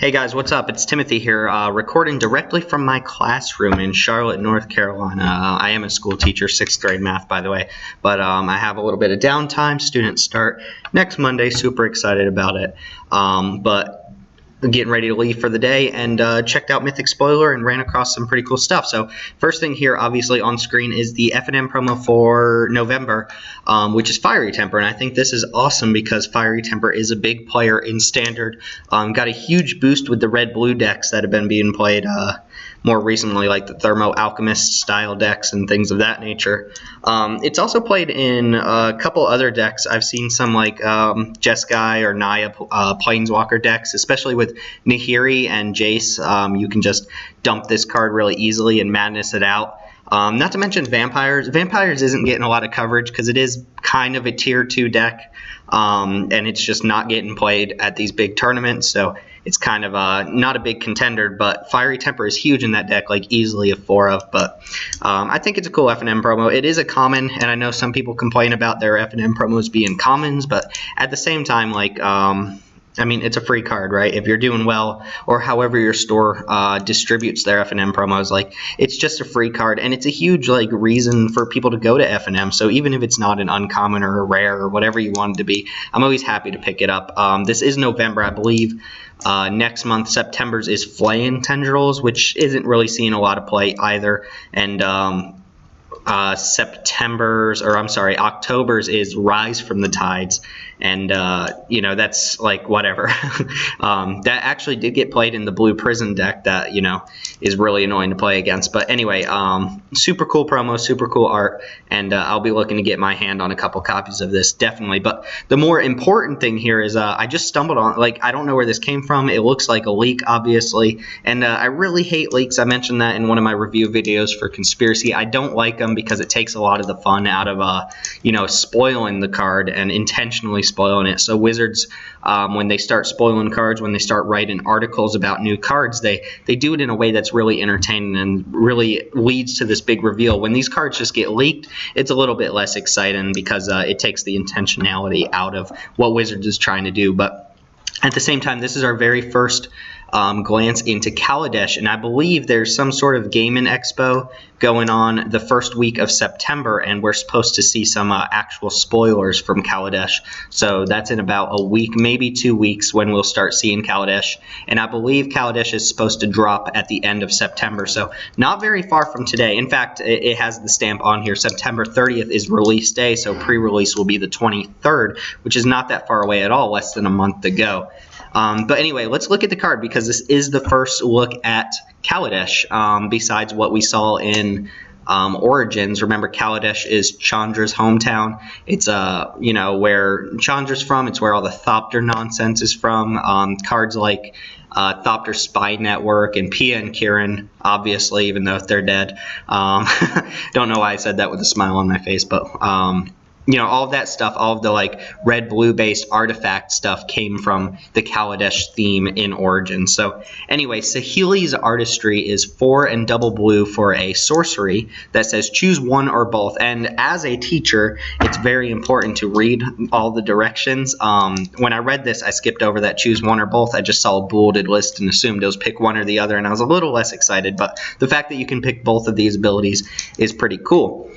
Hey guys, what's up? It's Timothy here, recording directly from my classroom in Charlotte, North Carolina. I am a school teacher, 6th grade math, by the way, but I have a little bit of downtime. Students start next Monday, super excited about it, but getting ready to leave for the day, and checked out Mythic Spoiler and ran across some pretty cool stuff. So first thing here, obviously on screen, is the F&M promo for November, which is Fiery Temper, and I think this is awesome because Fiery Temper is a big player in Standard. Got a huge boost with the red-blue decks that have been being played more recently, like the Thermo Alchemist style decks and things of that nature. It's also played in a couple other decks. I've seen some like Jeskai or Naya Planeswalker decks, especially with Nahiri and Jace. You can just dump this card really easily and madness it out. Not to mention Vampires. Vampires isn't getting a lot of coverage because it is kind of a tier 2 deck, and it's just not getting played at these big tournaments, so it's kind of not a big contender. But Fiery Temper is huge in that deck, like easily a 4 of. But I think it's a cool F&M promo. It is a common, and I know some people complain about their F&M promos being commons, but at the same time, like, I mean, it's a free card, right? If you're doing well, or however your store distributes their F&M promos, like, it's just a free card, and it's a huge like reason for people to go to F&M. So even if it's not an uncommon or a rare or whatever you want it to be, I'm always happy to pick it up. This is November, I believe. Next month, September's is Flayin' Tendrils, which isn't really seeing a lot of play either, and October's is Rise from the Tides, and you know, that's like whatever. That actually did get played in the Blue Prison deck that, you know, is really annoying to play against. But anyway, super cool promo, super cool art, and I'll be looking to get my hand on a couple copies of this, definitely. But the more important thing here is I just stumbled on, like, I don't know where this came from. It looks like a leak, obviously, and I really hate leaks. I mentioned that in one of my review videos for Conspiracy. I don't like them because it takes a lot of the fun out of you know, spoiling the card and intentionally spoiling it. So Wizards, when they start spoiling cards, when they start writing articles about new cards, they do it in a way that's really entertaining and really leads to this big reveal. When these cards just get leaked, it's a little bit less exciting because it takes the intentionality out of what Wizards is trying to do. But at the same time, this is our very first glance into Kaladesh, and I believe there's some sort of gaming expo going on the first week of September, and we're supposed to see some actual spoilers from Kaladesh. So that's in about a week, maybe 2 weeks, when we'll start seeing Kaladesh. And I believe Kaladesh is supposed to drop at the end of September, so not very far from today. In fact, it has the stamp on here. September 30th is release day, so pre-release will be the 23rd, which is not that far away at all, less than a month to go. But anyway, let's look at the card because this is the first look at Kaladesh, besides what we saw in Origins. Remember, Kaladesh is Chandra's hometown. It's you know, where Chandra's from. It's where all the Thopter nonsense is from. Cards like Thopter Spy Network and Pia and Kieran, obviously, even though they're dead. Don't know why I said that with a smile on my face, but you know, all of that stuff, all of the like red-blue based artifact stuff came from the Kaladesh theme in Origin. So anyway, Saheeli's Artistry is 4 and double blue for a sorcery that says choose one or both. And as a teacher, it's very important to read all the directions. When I read this, I skipped over that choose one or both. I just saw a bulleted list and assumed it was pick one or the other, and I was a little less excited. But the fact that you can pick both of these abilities is pretty cool.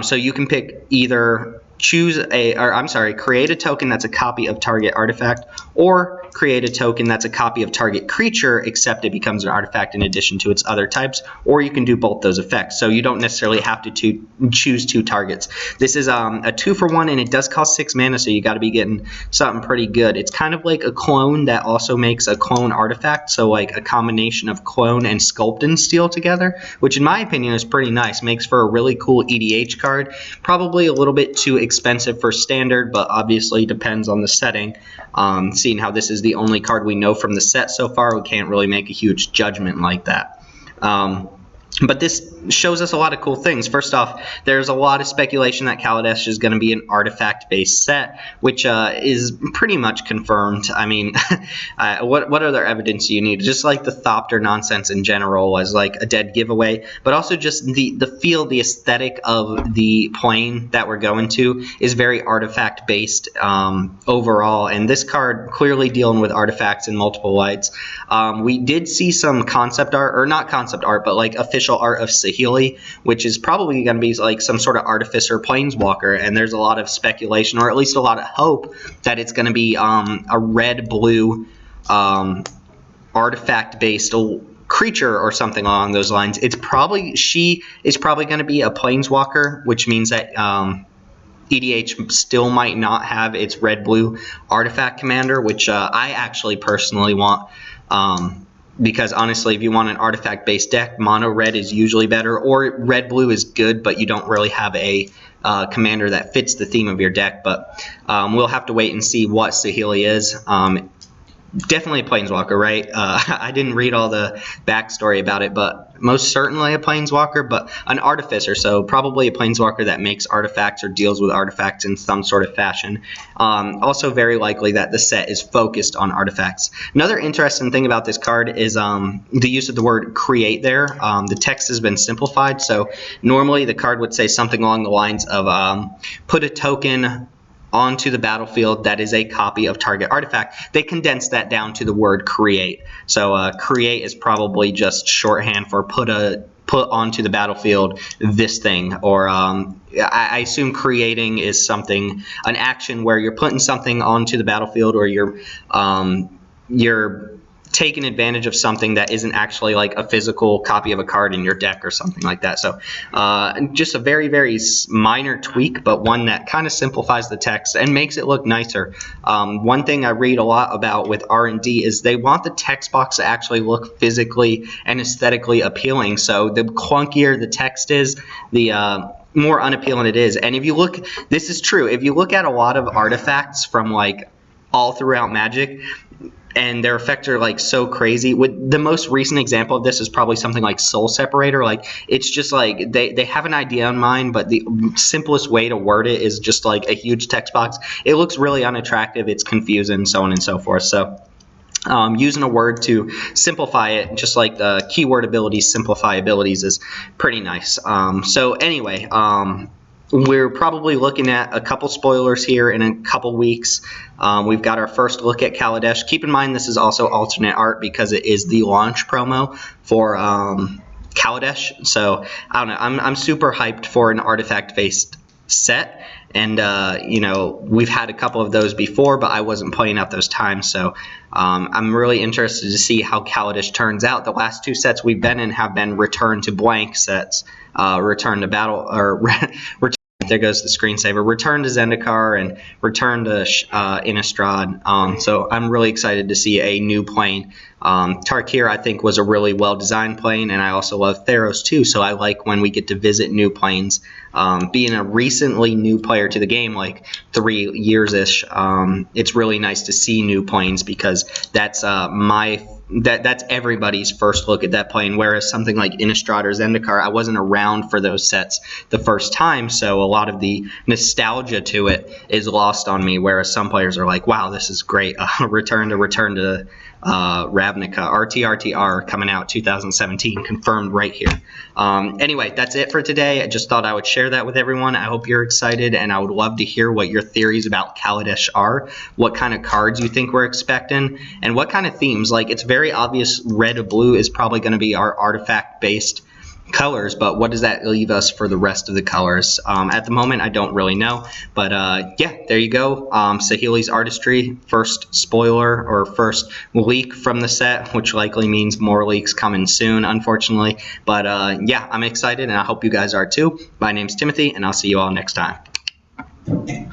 So you can pick either create a token that's a copy of target artifact, or create a token that's a copy of target creature, except it becomes an artifact in addition to its other types, or you can do both those effects. So you don't necessarily have to choose 2 targets. This is a 2-for-1, and it does cost 6 mana, so you got to be getting something pretty good. It's kind of like a clone that also makes a clone artifact, so like a combination of clone and sculpt and steel together, which in my opinion is pretty nice. Makes for a really cool EDH card. Probably a little bit too expensive for Standard, but obviously depends on the setting. Seeing how this is the only card we know from the set so far, we can't really make a huge judgment like that. But this shows us a lot of cool things. First off, there's a lot of speculation that Kaladesh is going to be an artifact-based set, which is pretty much confirmed. I mean, what other evidence do you need? Just like the Thopter nonsense in general was like a dead giveaway, but also just the feel, the aesthetic of the plane that we're going to is very artifact-based overall, and this card clearly dealing with artifacts in multiple lights. We did see some concept art, or not concept art, but like official art of Saheeli, which is probably going to be like some sort of artificer planeswalker, and there's a lot of speculation, or at least a lot of hope, that it's going to be a red-blue artifact-based creature or something along those lines. She is probably going to be a planeswalker, which means that EDH still might not have its red-blue artifact commander, which I actually personally want. Because honestly, if you want an artifact-based deck, mono red is usually better, or red blue is good, but you don't really have a commander that fits the theme of your deck. But we'll have to wait and see what Saheeli is. Definitely a planeswalker, right? I didn't read all the backstory about it, but most certainly a planeswalker, but an artificer, so probably a planeswalker that makes artifacts or deals with artifacts in some sort of fashion. Also very likely that the set is focused on artifacts. Another interesting thing about this card is the use of the word create there. The text has been simplified, so normally the card would say something along the lines of put a token onto the battlefield that is a copy of target artifact. They condensed that down to the word create. So create is probably just shorthand for put onto the battlefield this thing, or I assume creating is something, an action where you're putting something onto the battlefield, or you're taking advantage of something that isn't actually like a physical copy of a card in your deck or something like that. So just a very, very minor tweak, but one that kind of simplifies the text and makes it look nicer. One thing I read a lot about with R&D is they want the text box to actually look physically and aesthetically appealing. So the clunkier the text is, the more unappealing it is. And if you look, this is true, if you look at a lot of artifacts from like all throughout Magic, and their effects are like so crazy. The most recent example of this is probably something like Soul Separator. Like, it's just like they have an idea in mind, but the simplest way to word it is just like a huge text box. It looks really unattractive. It's confusing, so on and so forth. So using a word to simplify it, just like the keyword abilities, simplify abilities, is pretty nice. So anyway, we're probably looking at a couple spoilers here in a couple weeks. We've got our first look at Kaladesh. Keep in mind this is also alternate art because it is the launch promo for Kaladesh. So I don't know. I'm super hyped for an artifact-based set. And, you know, we've had a couple of those before, but I wasn't playing at those times. So I'm really interested to see how Kaladesh turns out. The last two sets we've been in have been return to blank sets, return to battle, or there goes the screensaver. Return to Zendikar and return to Innistrad. So I'm really excited to see a new plane. Tarkir, I think, was a really well-designed plane, and I also love Theros too, so I like when we get to visit new planes. Being a recently new player to the game, like 3 years-ish, it's really nice to see new planes because that's that's everybody's first look at that plane, whereas something like Innistrad or Zendikar, I wasn't around for those sets the first time, so a lot of the nostalgia to it is lost on me, whereas some players are like, wow, this is great. Return to Ravnica. RTRTR coming out 2017, confirmed right here. Anyway, that's it for today. I just thought I would share that with everyone. I hope you're excited, and I would love to hear what your theories about Kaladesh are, what kind of cards you think we're expecting, and what kind of themes. Like, it's very obvious red or blue is probably going to be our artifact-based colors, but what does that leave us for the rest of the colors? At the moment, I don't really know, but yeah, there you go. Saheeli's Artistry, first spoiler or first leak from the set, which likely means more leaks coming soon, unfortunately. But yeah, I'm excited, and I hope you guys are too. My name's Timothy, and I'll see you all next time.